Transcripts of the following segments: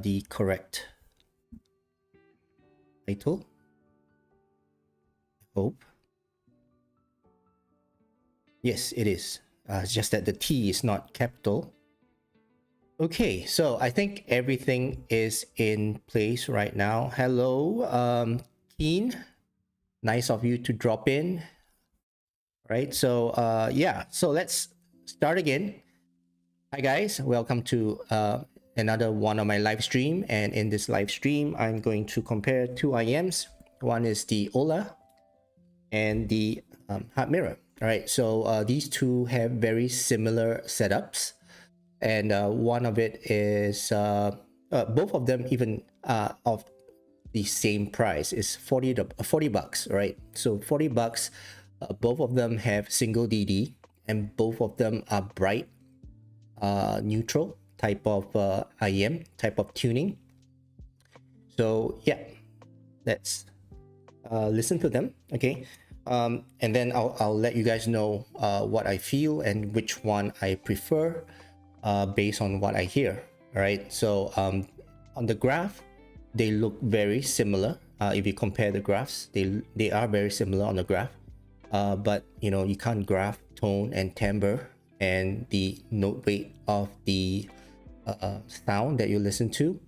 the correct title. I hope. Yes, it is. It's just that the T is not capital. Okay, so I think everything is in place right now. Hello, Keen. Nice of you to drop in. Right, so yeah, so let's start again. Hi guys, welcome to another one of my live stream, and in this live stream I'm going to compare two IEMs. One is the OLA and the hard mirror. All right, so these two have very similar setups, and one of it is both of them even of the same price is 40 bucks, right? So 40 bucks. Both of them have single DD, and both of them are bright neutral type of IEM type of tuning. So yeah, let's listen to them. Okay, and then I'll let you guys know what I feel and which one I prefer based on what I hear. All right, so on the graph they look very similar. If you compare the graphs, they are very similar on the graph. But you know, you can't graph tone and timbre and the note weight of the sound that you listen to.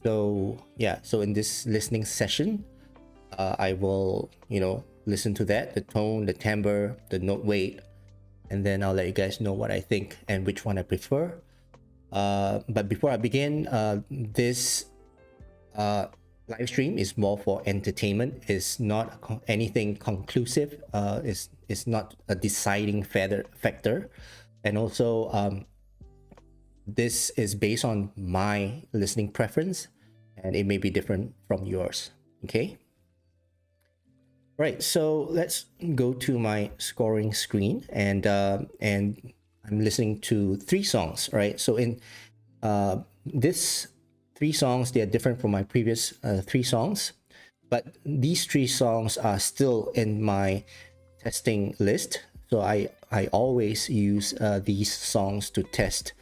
So yeah, so in this listening session, I will, you know, listen to that, the tone, the timbre, the note weight, and then I'll let you guys know what I think and which one I prefer. But before I begin, this live stream is more for entertainment. It's not anything conclusive. It's not a deciding factor, and also this is based on my listening preference, and it may be different from yours. Okay. Right. So let's go to my scoring screen, and I'm listening to 3 songs. Right. So in this 3 songs, they are different from my previous 3 songs, but these 3 songs are still in my testing list. So I always use these songs to test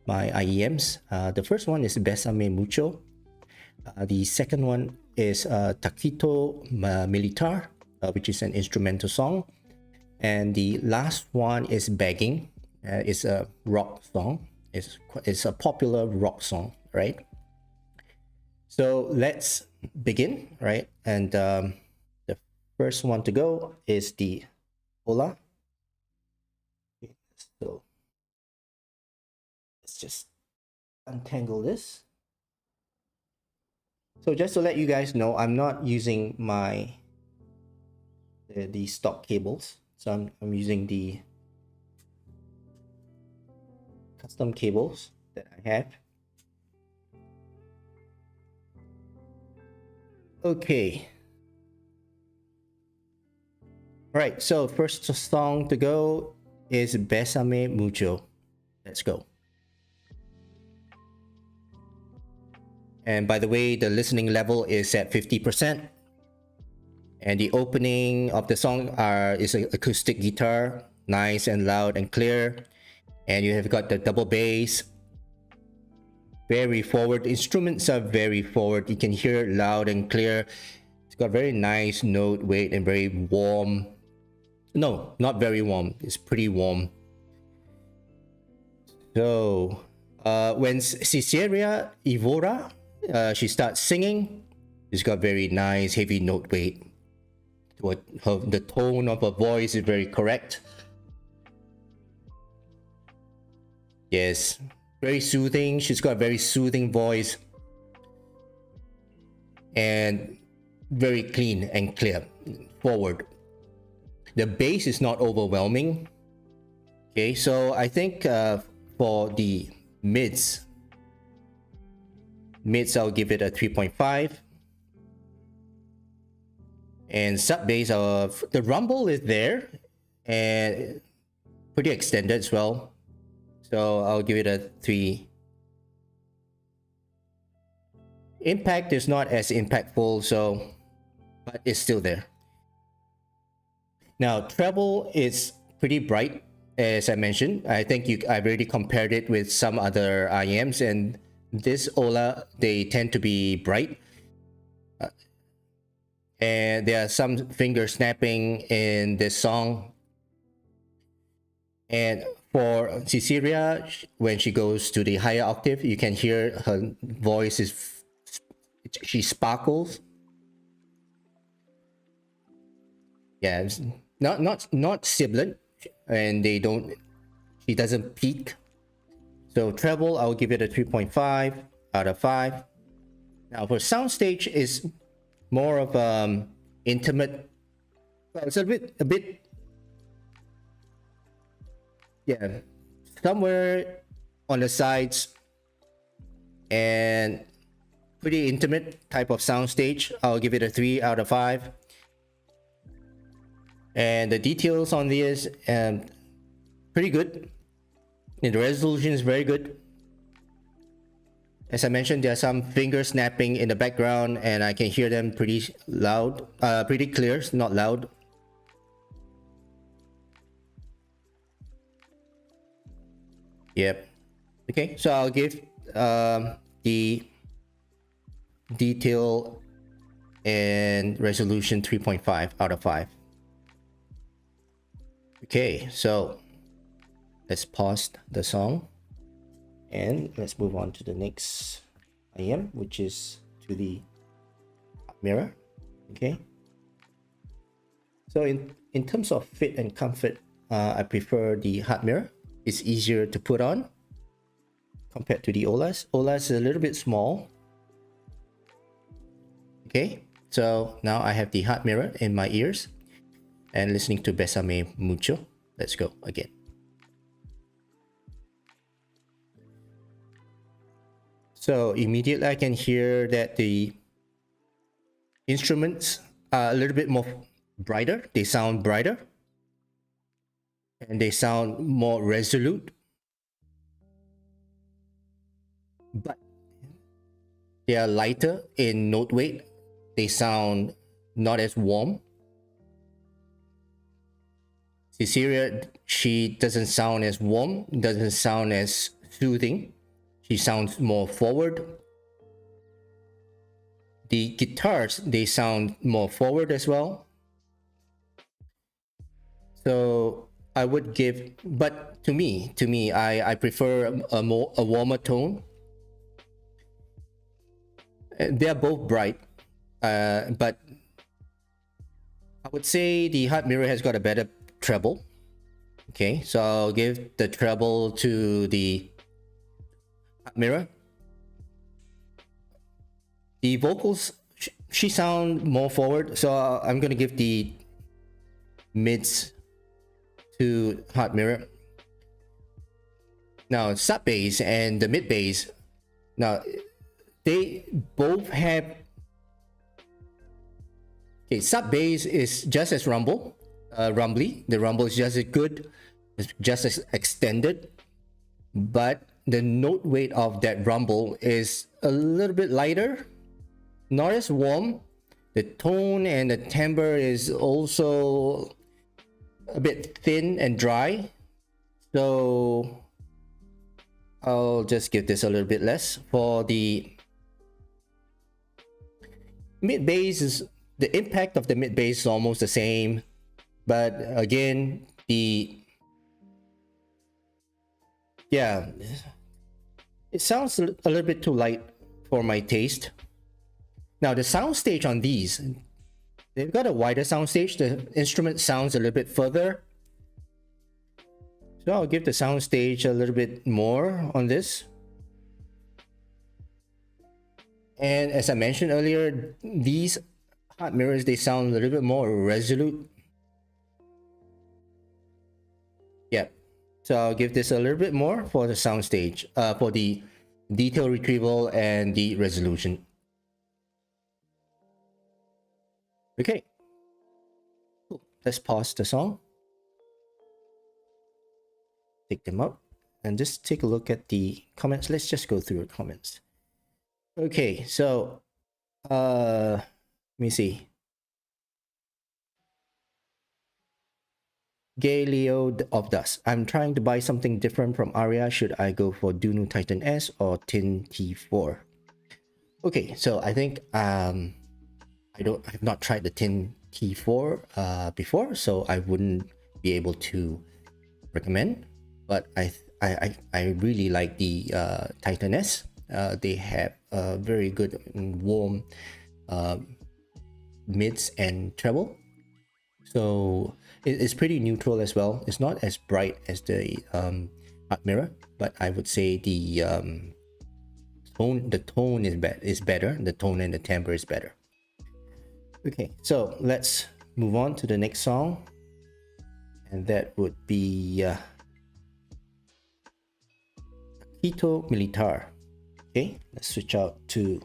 my IEMs. The first one is Besame Mucho. The second one is Taquito Militar, which is an instrumental song. And the last one is Begging. It's a rock song. It's a popular rock song, right? So let's begin, right? And the first one to go is the OLA. So let's just untangle this. So just to let you guys know, I'm not using the stock cables. So I'm using the custom cables that I have. Okay. Right, so first song to go is Besame Mucho. Let's go. And by the way, the listening level is at 50%. And the opening of the song is an acoustic guitar, nice and loud and clear. And you have got the double bass, very forward. The instruments are very forward. You can hear it loud and clear. It's got very nice note weight and very warm. No, not very warm. It's pretty warm. So when Ciceria Evora, she starts singing, she's got very nice heavy note weight. The tone of her voice is very correct. Yes, very soothing. She's got a very soothing voice and very clean and clear, forward. The bass is not overwhelming. Okay, so I think for the mids I'll give it a 3.5. And sub bass, the rumble is there and pretty extended as well. So I'll give it a 3. Impact is not as impactful, but it's still there. Now treble is pretty bright, as I mentioned. I think I've already compared it with some other IEMs, and this OLA, they tend to be bright. And there are some finger snapping in this song. And for Cecilia, when she goes to the higher octave, you can hear her voice she sparkles. Yeah, it's not sibilant, and she doesn't peak. So treble, I'll give it a 3.5 out of 5. Now for soundstage is more of intimate. Well, it's a bit yeah, somewhere on the sides and pretty intimate type of soundstage. I'll give it a 3 out of 5. And the details on this pretty good. And the resolution is very good. As I mentioned, there are some finger snapping in the background, and I can hear them pretty loud, pretty clear, not loud. Yep. Okay, so I'll give the detail and resolution 3.5 out of 5. Okay, so let's pause the song and let's move on to the next IM, which is to the mirror. Okay, so in terms of fit and comfort, I prefer the hot mirror. It's easier to put on compared to the OLAs. OLAs is a little bit small. Okay, so now I have the hot mirror in my ears and listening to Besame Mucho. Let's go again. So immediately I can hear that the instruments are a little bit more brighter. They sound brighter. And they sound more resolute. But they are lighter in note weight. They sound not as warm. Cecilia, she doesn't sound as warm, doesn't sound as soothing. She sounds more forward. The guitars, they sound more forward as well. So I would give, but to me, I prefer a warmer tone. They're both bright, but I would say the hot mirror has got a better treble. Okay, so I'll give the treble to the hot mirror. The vocals, she sound more forward, so I'm gonna give the mids to hot mirror. Now sub bass and the mid bass, now they both have, okay, sub bass is just as rumbly. The rumble is just as good, just as extended, but the note weight of that rumble is a little bit lighter, not as warm. The tone and the timbre is also a bit thin and dry, so I'll just give this a little bit less. For the mid bass, the impact of the mid bass is almost the same, but again, it sounds a little bit too light for my taste. Now the soundstage on these, they've got a wider soundstage. The instrument sounds a little bit further. So I'll give the soundstage a little bit more on this. And as I mentioned earlier, these hot mirrors, they sound a little bit more resolute. Yeah. So I'll give this a little bit more for the soundstage, for the detail retrieval and the resolution. Okay, cool. Let's pause the song, take them up, and just take a look at the comments. Let's just go through the comments. Okay, so let me see. Galileo of Dust. I'm trying to buy something different from Aria. Should I go for Dunu Titan S or Tin T4? Okay, so I think I've not tried the Tin T4 before, so I wouldn't be able to recommend. But I really like the Titan S. They have very good and warm mids and treble. So it's pretty neutral as well. It's not as bright as the Hot Mirror, but I would say the tone is better. The tone and the timbre is better. Okay, so let's move on to the next song, and that would be Quito Militar. Okay, let's switch out to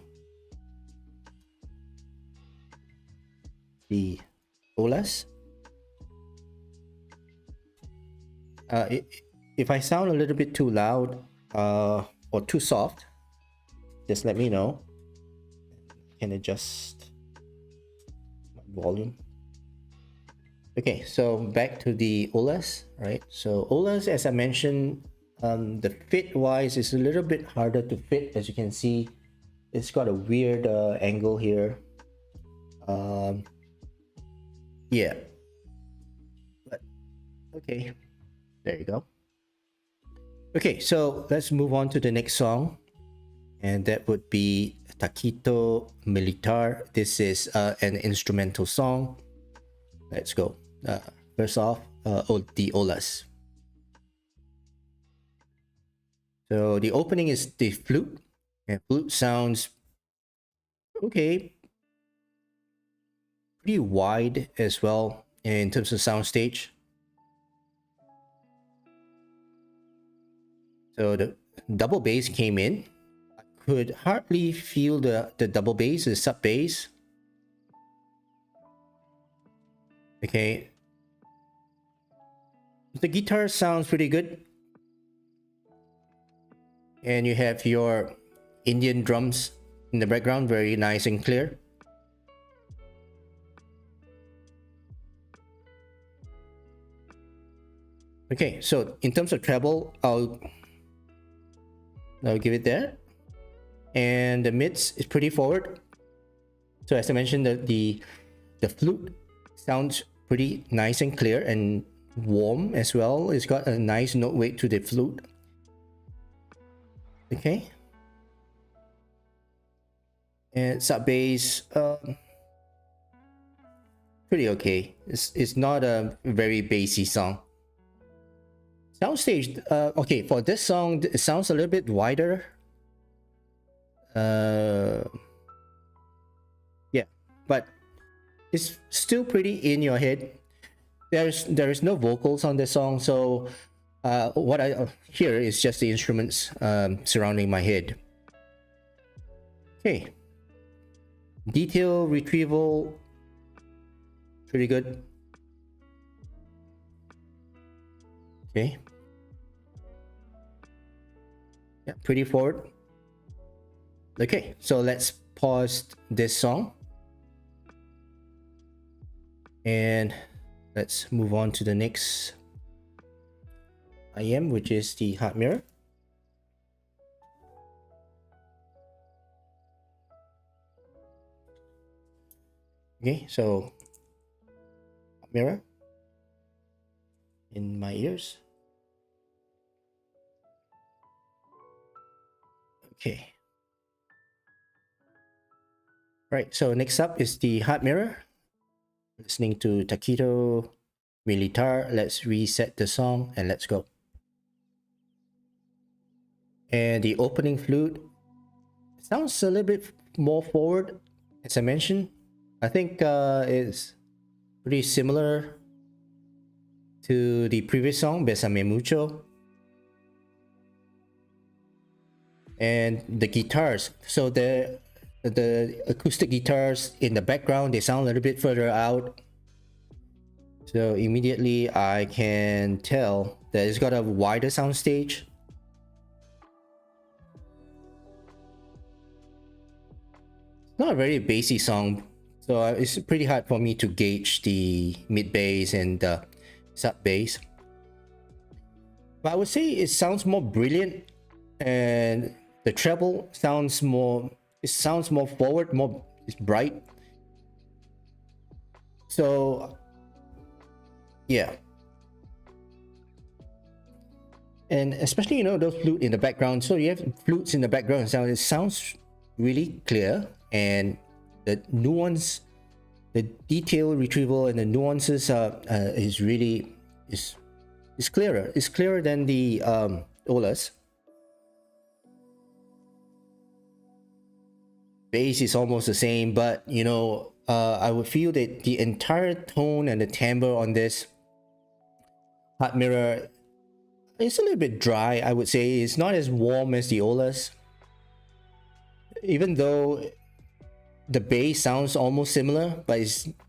the OLAs. If I sound a little bit too loud or too soft, just let me know. I can adjust my volume. Okay, so back to the OLAs, right? So OLAs, as I mentioned, the fit wise is a little bit harder to fit. As you can see, it's got a weird angle here. Yeah, but okay, there you go. Okay, so let's move on to the next song, and that would be Taquito Militar. This is an instrumental song. Let's go. First off, the Olas. So the opening is the flute, and flute sounds okay, pretty wide as well in terms of soundstage. So the double bass came in. I could hardly feel the double bass, the sub bass. Okay. The guitar sounds pretty good. And you have your Indian drums in the background, very nice and clear. Okay, so in terms of treble, I'll give it there. And the mids is pretty forward. So as I mentioned, the flute sounds pretty nice and clear and warm as well. It's got a nice note weight to the flute. Okay. And sub bass, pretty okay. It's not a very bassy song. Soundstage, okay, for this song, it sounds a little bit wider. Yeah, but it's still pretty in your head. There is no vocals on this song, so what I hear is just the instruments surrounding my head. Okay. Detail retrieval, pretty good. Okay. Yeah, pretty forward. Okay, so let's pause this song. And let's move on to the next IM, which is the Hot Mirror. Okay, so Hot Mirror in my ears. Okay. Right, so next up is the Hot Mirror. Listening to Taquito Militar. Let's reset the song and let's go. And the opening flute sounds a little bit more forward, as I mentioned. I think it's pretty similar to the previous song, Besame Mucho. And the guitars, so the acoustic guitars in the background, they sound a little bit further out. So immediately I can tell that it's got a wider sound stage. It's not a very bassy song, so it's pretty hard for me to gauge the mid bass and the sub bass. But I would say it sounds more brilliant, and the treble sounds more. It sounds more forward, more it's bright. So yeah, and especially those flute in the background. So you have flutes in the background sound. It sounds really clear, and the nuance, the detail retrieval, and the nuances is really is clearer. It's clearer than the OLAs. Bass is almost the same, but I would feel that the entire tone and the timbre on this Hot Mirror is a little bit dry. I would say it's not as warm as the OLAs, even though the bass sounds almost similar, but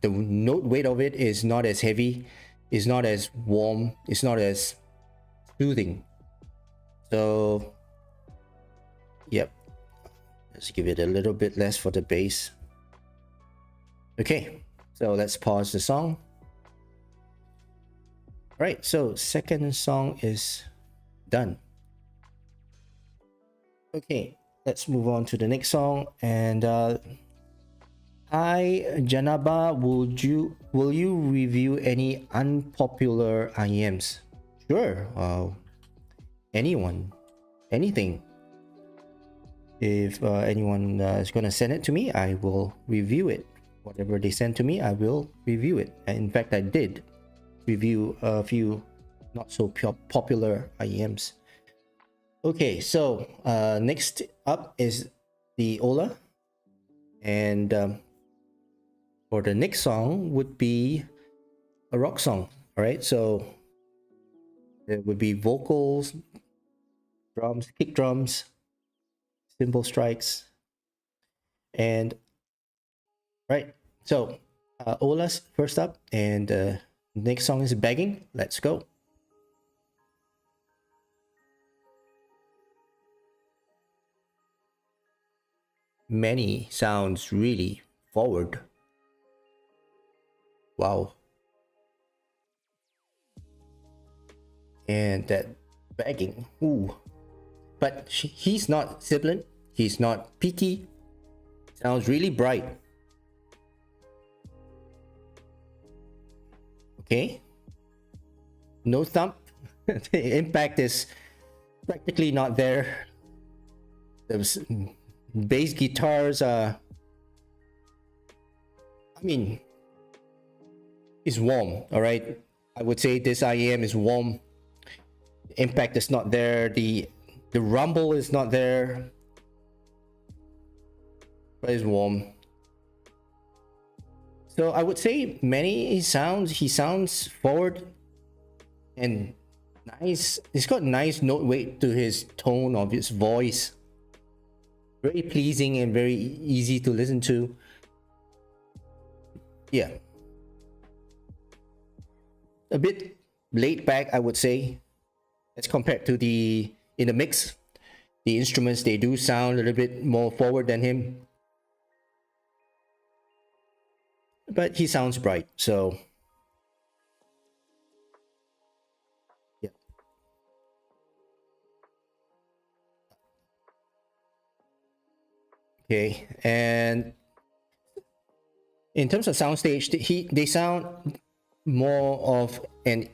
the note weight of it is not as heavy, it's not as warm, it's not as soothing. So yep, let's give it a little bit less for the bass. Okay, so let's pause the song. All right, so second song is done. Okay, let's move on to the next song. And hi Janaba, will you review any unpopular IEMs? Sure. Anything. If anyone is gonna send it to me, I will review it. Whatever they send to me, I will review it. And in fact, I did review a few not so popular IEMs. Okay, so next up is the OLA, and for the next song would be a rock song. All right, so there would be vocals, drums, kick drums, cymbal strikes, and right. So OLA's first up, and next song is Begging. Let's go. Many sounds really forward. Wow. And that Begging. Ooh. But he's not sibilant. He's not peaky. Sounds really bright. Okay. No thump. The impact is practically not there. The bass guitars I mean, is warm. All right, I would say this IEM is warm. Impact is not there. The rumble is not there, but it's warm. So I would say he sounds forward and nice. He's got nice note weight to his tone of his voice. Very pleasing and very easy to listen to. Yeah. A bit laid back, I would say, as compared to in the mix. The instruments, they do sound a little bit more forward than him. But he sounds bright, so yeah. Okay, and in terms of soundstage, they sound more of an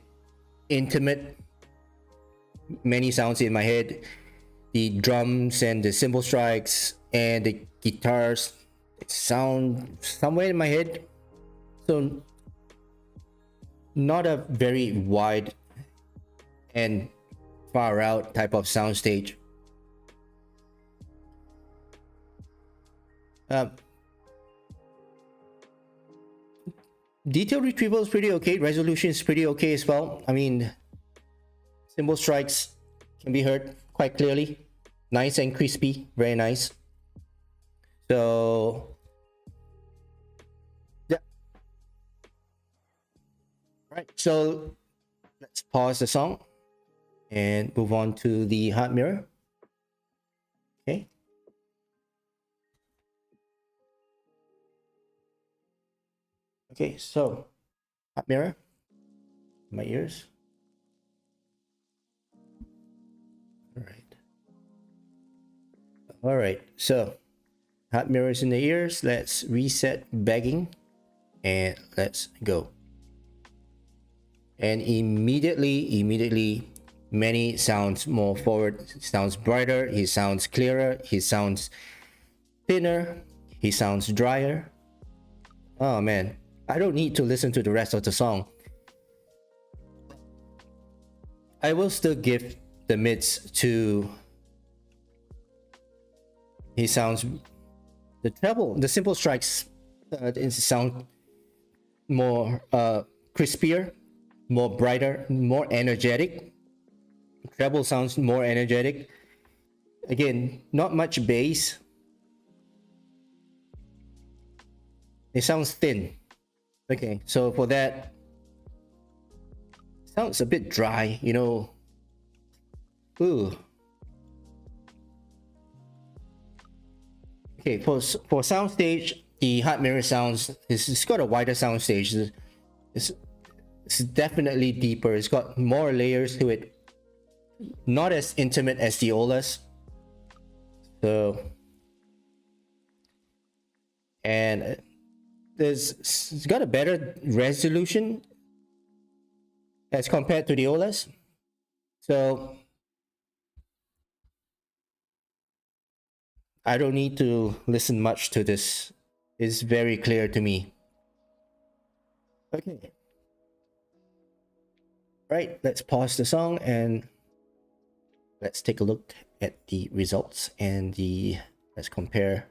intimate. Many sounds in my head, the drums and the cymbal strikes and the guitars sound somewhere in my head. So not a very wide and far out type of soundstage. Detail retrieval is pretty okay. Resolution is pretty okay as well. I mean, cymbal strikes can be heard quite clearly. Nice and crispy. Very nice. So yeah. Right. So let's pause the song and move on to the Hot Mirror. Okay. Okay, so Hot Mirror. My ears. All right. So hot mirrors in the ears. Let's reset bagging and let's go. And immediately, Manny sounds more forward, sounds brighter, he sounds clearer, he sounds thinner, he sounds drier. Oh man, I don't need to listen to the rest of the song. I will still give the mids to. He sounds the treble, the simple strikes sound more crispier, more brighter, more energetic. Treble sounds more energetic. Again, not much bass. It sounds thin. Okay, so for that, sounds a bit dry, you know. Ooh. Okay, for soundstage, the hot mirror sounds it's got a wider soundstage. It's definitely deeper. It's got more layers to it. Not as intimate as the OLAs. So, and it's got a better resolution as compared to the OLAs. So I don't need to listen much to this. It's very clear to me. Okay. Right, let's pause the song and let's take a look at the results and let's compare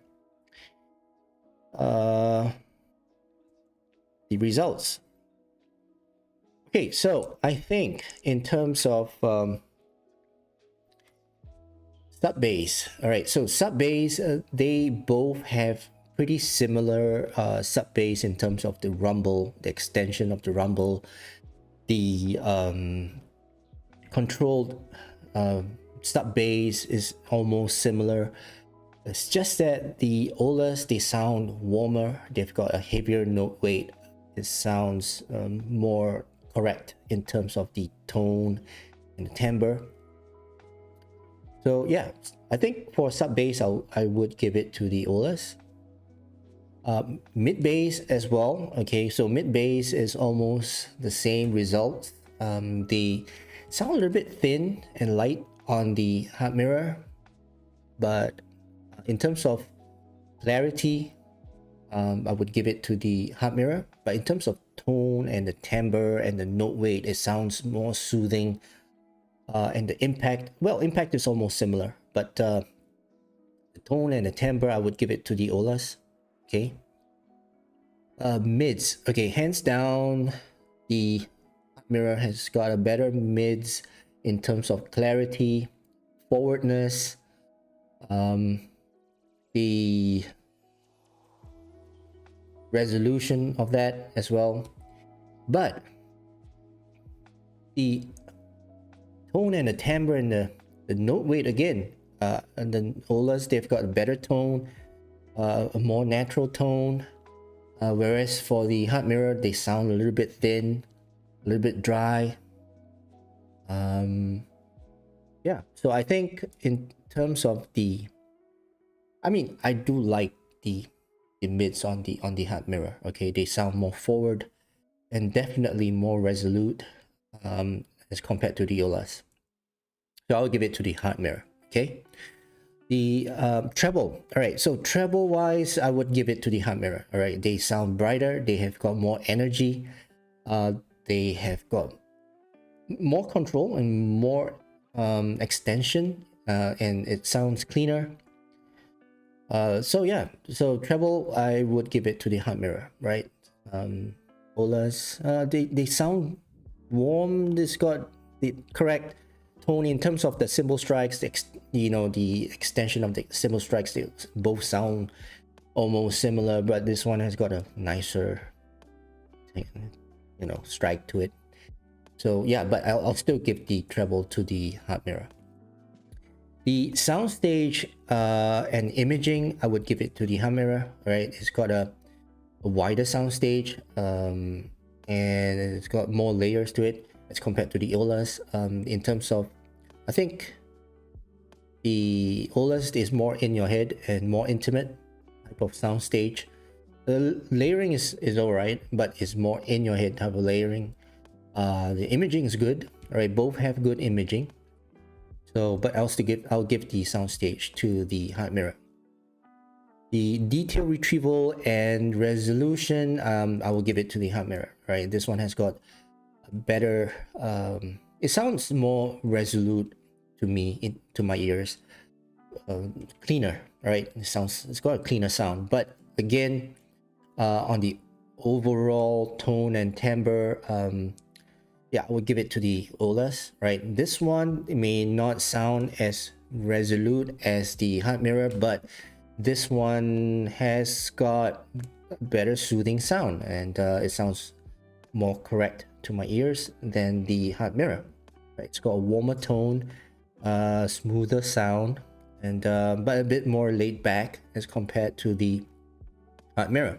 the results. Okay, so I think in terms of sub bass, all right, so sub bass, they both have pretty similar sub bass in terms of the rumble, the extension of the rumble, the controlled sub bass is almost similar. It's just that the OLAs, they sound warmer, they've got a heavier note weight. It sounds more correct in terms of the tone and the timbre. So yeah, I think for sub bass, I would give it to the OLAs. Mid bass as well. Okay, so mid bass is almost the same result. They sound a little bit thin and light on the hot mirror, but in terms of clarity, I would give it to the hot mirror. But in terms of tone and the timbre and the note weight, it sounds more soothing. And the impact, well, impact is almost similar, but the tone and the timbre, I would give it to the OLAs. Okay. Mids. Okay, hands down, the mirror has got a better mids in terms of clarity, forwardness, the resolution of that as well. But the tone and the timbre and the note weight again, and the OLAs, they've got a better tone, a more natural tone, whereas for the hot mirror, they sound a little bit thin, a little bit dry. Yeah, so I think in terms of I do like the mids on the hot mirror. Okay, they sound more forward and definitely more resolute as compared to the OLAs. So I'll give it to the hot mirror. Okay. The treble. All right. So treble wise, I would give it to the hot mirror. All right. They sound brighter. They have got more energy. They have got more control and more extension, and it sounds cleaner. So yeah. So treble, I would give it to the hot mirror. Right. OLAs. They sound warm. This got the correct tone in terms of the cymbal strikes, the extension of the cymbal strikes. They both sound almost similar, but this one has got a nicer strike to it. So yeah, but I'll still give the treble to the hot mirror. The soundstage and imaging, I would give it to the hot mirror. Right, it's got a wider soundstage. and it's got more layers to it as compared to the OLAs. In terms of, I think the OLAs is more in your head and more intimate type of sound stage. The layering is all right, but it's more in your head type of layering. The imaging is good. All right, both have good imaging. So, but I'll give the sound stage to the heart mirror. The detail retrieval and resolution, I will give it to the heart mirror. Right, this one has got better. It sounds more resolute to me, to my ears. Cleaner, right? It's got a cleaner sound, but again, on the overall tone and timbre, yeah, I would give it to the OLAs, right? This one may not sound as resolute as the heart mirror, but this one has got a better soothing sound, and it sounds more correct to my ears than the heart mirror. Right? It's got a warmer tone, smoother sound, and but a bit more laid back as compared to the heart mirror.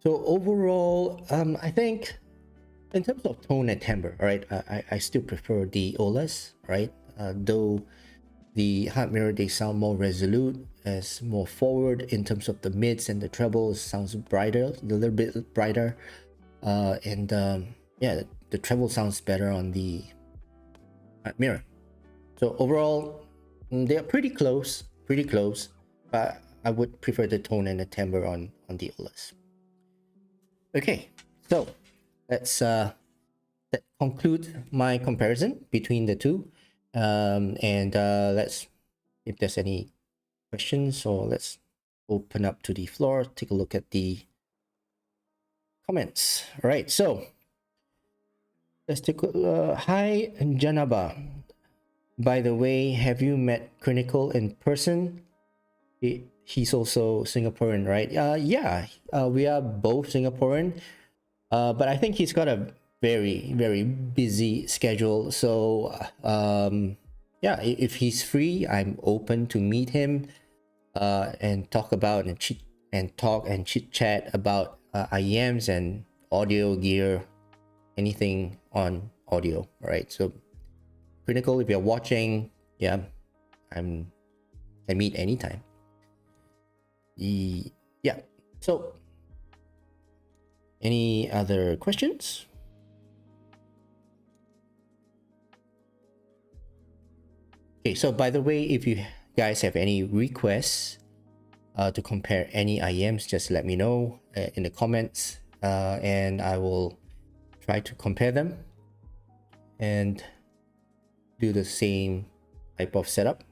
So overall, I think in terms of tone and timbre, right, I still prefer the OLAs, right? Though the heart mirror, they sound more resolute, as more forward in terms of the mids and the trebles, sounds brighter, a little bit brighter, and yeah, the treble sounds better on the heart mirror. So overall, they are pretty close, but I would prefer the tone and the timbre on the OLAs. Okay, so let's that concludes my comparison between the two, and let's, if there's any questions, or let's open up to the floor, take a look at the comments. All right, so let's take hi Janaba. By the way, have you met Clinical in person? He's also Singaporean, right? Yeah, we are both Singaporean, but I think he's got a very busy schedule. So yeah, if he's free, I'm open to meet him and talk about and chit chat about IEMs and audio gear, anything on audio. Right? So Clinical, if you're watching, yeah, I meet anytime. Yeah, so any other questions? Okay, so by the way, if you guys have any requests to compare any IEMs, just let me know in the comments, and I will try to compare them and do the same type of setup.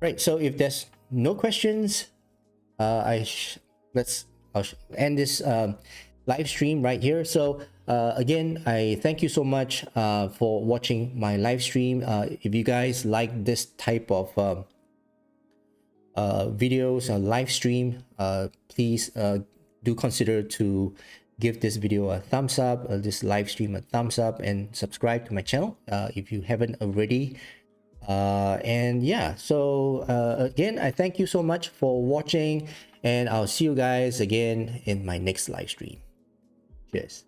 Right, so if there's no questions, I'll end this live stream right here. So again, I thank you so much for watching my live stream. If you guys like this type of videos or live stream, please do consider to give this video a thumbs up, this live stream a thumbs up, and subscribe to my channel if you haven't already. And yeah, so again, I thank you so much for watching, and I'll see you guys again in my next live stream. Cheers.